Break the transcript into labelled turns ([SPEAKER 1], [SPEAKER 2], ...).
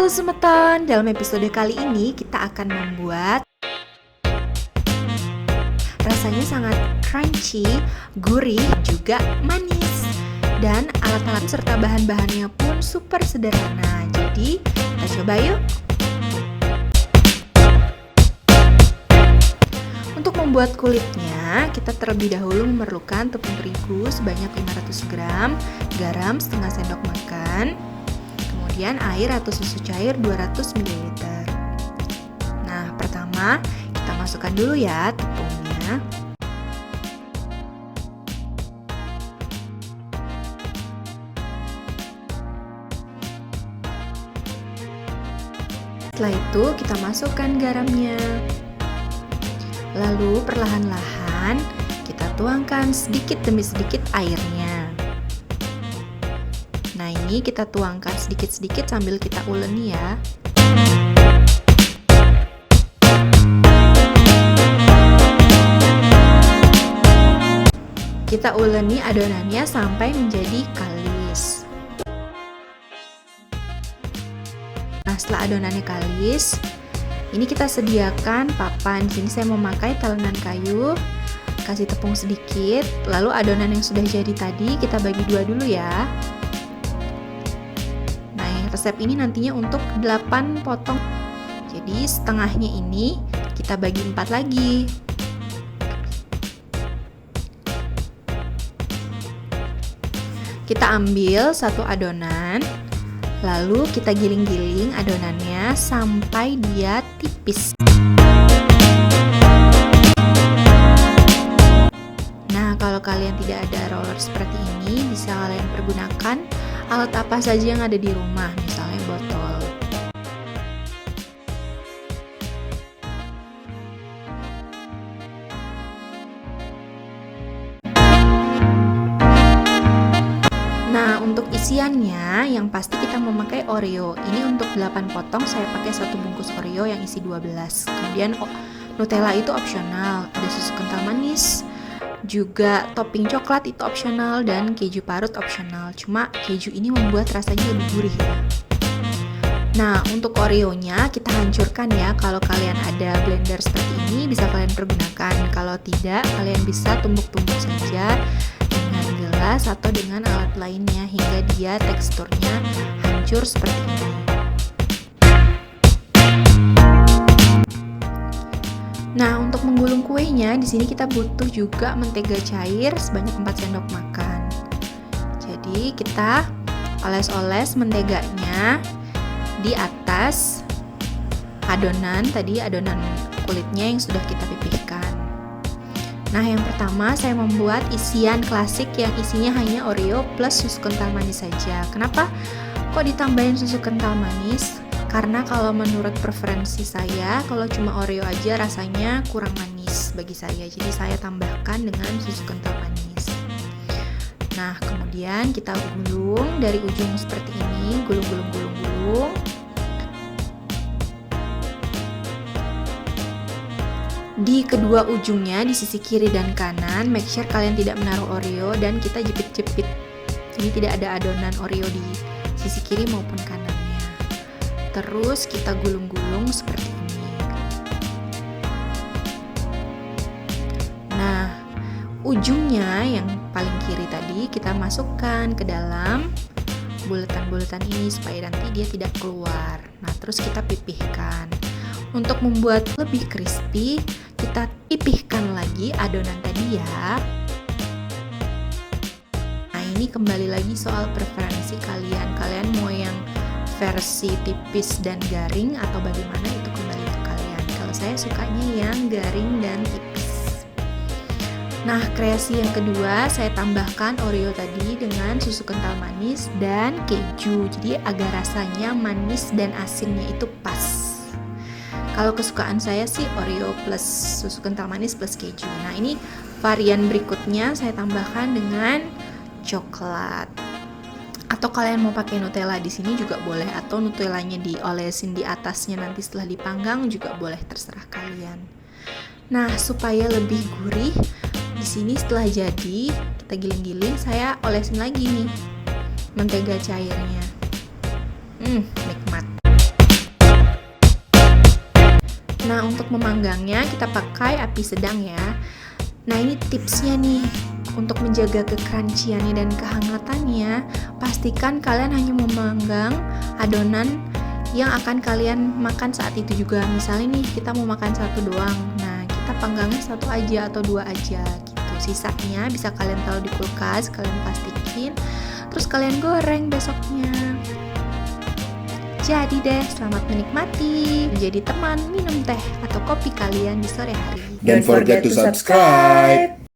[SPEAKER 1] Halo Semeton, dalam episode kali ini kita akan membuat rasanya sangat crunchy, gurih, juga manis. Dan alat-alat serta bahan-bahannya pun super sederhana. Jadi kita coba yuk. Untuk membuat kulitnya, kita terlebih dahulu memerlukan tepung terigu sebanyak 500 gram, garam setengah sendok makan, kemudian air atau susu cair 200 ml. Nah, pertama kita masukkan dulu ya tepungnya. Setelah itu kita masukkan garamnya. Lalu perlahan-lahan kita tuangkan sedikit demi sedikit airnya. Nah, ini kita tuangkan sedikit-sedikit sambil kita uleni ya. Kita uleni adonannya sampai menjadi kalis. Nah, setelah adonannya kalis, ini kita sediakan papan. Di sini saya memakai talenan kayu. Kasih tepung sedikit, lalu adonan yang sudah jadi tadi kita bagi dua dulu ya. Nah, yang resep ini nantinya untuk 8 potong. Jadi setengahnya ini kita bagi 4 lagi. Kita ambil satu adonan, lalu kita giling-giling adonannya sampai dia tipis. Nah, kalau kalian tidak ada roller seperti ini, bisa kalian pergunakan alat apa saja yang ada di rumah, misalnya botol. Nah, untuk isiannya yang pasti kita memakai Oreo. Ini untuk 8 potong saya pakai 1 bungkus Oreo yang isi 12. Kemudian Nutella itu opsional, ada susu kental manis, juga topping coklat itu opsional, dan keju parut opsional. Cuma keju ini membuat rasanya lebih gurih ya. Nah, untuk Oreonya kita hancurkan ya. Kalau kalian ada blender seperti ini bisa kalian pergunakan. Kalau tidak, kalian bisa tumbuk-tumbuk saja dengan gelas atau dengan alat lainnya hingga dia teksturnya hancur seperti ini. Nah, untuk menggulung kuenya di sini kita butuh juga mentega cair sebanyak 4 sendok makan. Jadi kita oles-oles menteganya di atas adonan tadi, adonan kulitnya yang sudah kita pipihkan. Nah, yang pertama saya membuat isian klasik yang isinya hanya Oreo plus susu kental manis saja. Kenapa kok ditambahin susu kental manis? Karena kalau menurut preferensi saya, kalau cuma Oreo aja rasanya kurang manis bagi saya. Jadi saya tambahkan dengan susu kental manis. Nah, kemudian kita gulung dari ujung seperti ini, gulung. Di kedua ujungnya, di sisi kiri dan kanan, make sure kalian tidak menaruh Oreo dan kita jepit-jepit. Jadi tidak ada adonan Oreo di sisi kiri maupun kanannya. Terus kita gulung-gulung seperti ini. Nah, ujungnya yang paling kiri tadi kita masukkan ke dalam bulatan-bulatan ini supaya nanti dia tidak keluar. Nah, terus kita pipihkan. Untuk membuat lebih crispy, kita pipihkan lagi adonan tadi ya. Nah, ini kembali lagi soal preferensi kalian. Kalian mau yang versi tipis dan garing atau bagaimana, itu kembali ke kalian. Kalau saya sukanya yang garing dan tipis. Nah, kreasi yang kedua saya tambahkan Oreo tadi dengan susu kental manis dan keju. Jadi agar rasanya manis dan asinnya itu pas. Kalau kesukaan saya sih Oreo plus susu kental manis plus keju. Nah, ini varian berikutnya saya tambahkan dengan coklat. Atau kalian mau pakai Nutella di sini juga boleh, atau Nutellanya diolesin di atasnya nanti setelah dipanggang juga boleh, terserah kalian. Nah, supaya lebih gurih, di sini setelah jadi kita giling-giling, saya olesin lagi nih mentega cairnya. Nikmat. Nah, untuk memanggangnya kita pakai api sedang ya. Nah, ini tipsnya nih. Untuk menjaga kecrunchy-annya dan kehangatannya, pastikan kalian hanya memanggang adonan yang akan kalian makan saat itu juga. Misalnya nih, kita mau makan satu doang. Nah, kita panggangnya satu aja atau dua aja gitu. Sisanya bisa kalian taruh di kulkas, kalian plastikin, terus kalian goreng besoknya. Jadi deh, selamat menikmati, menjadi teman minum teh atau kopi kalian di sore hari.
[SPEAKER 2] Don't forget to subscribe.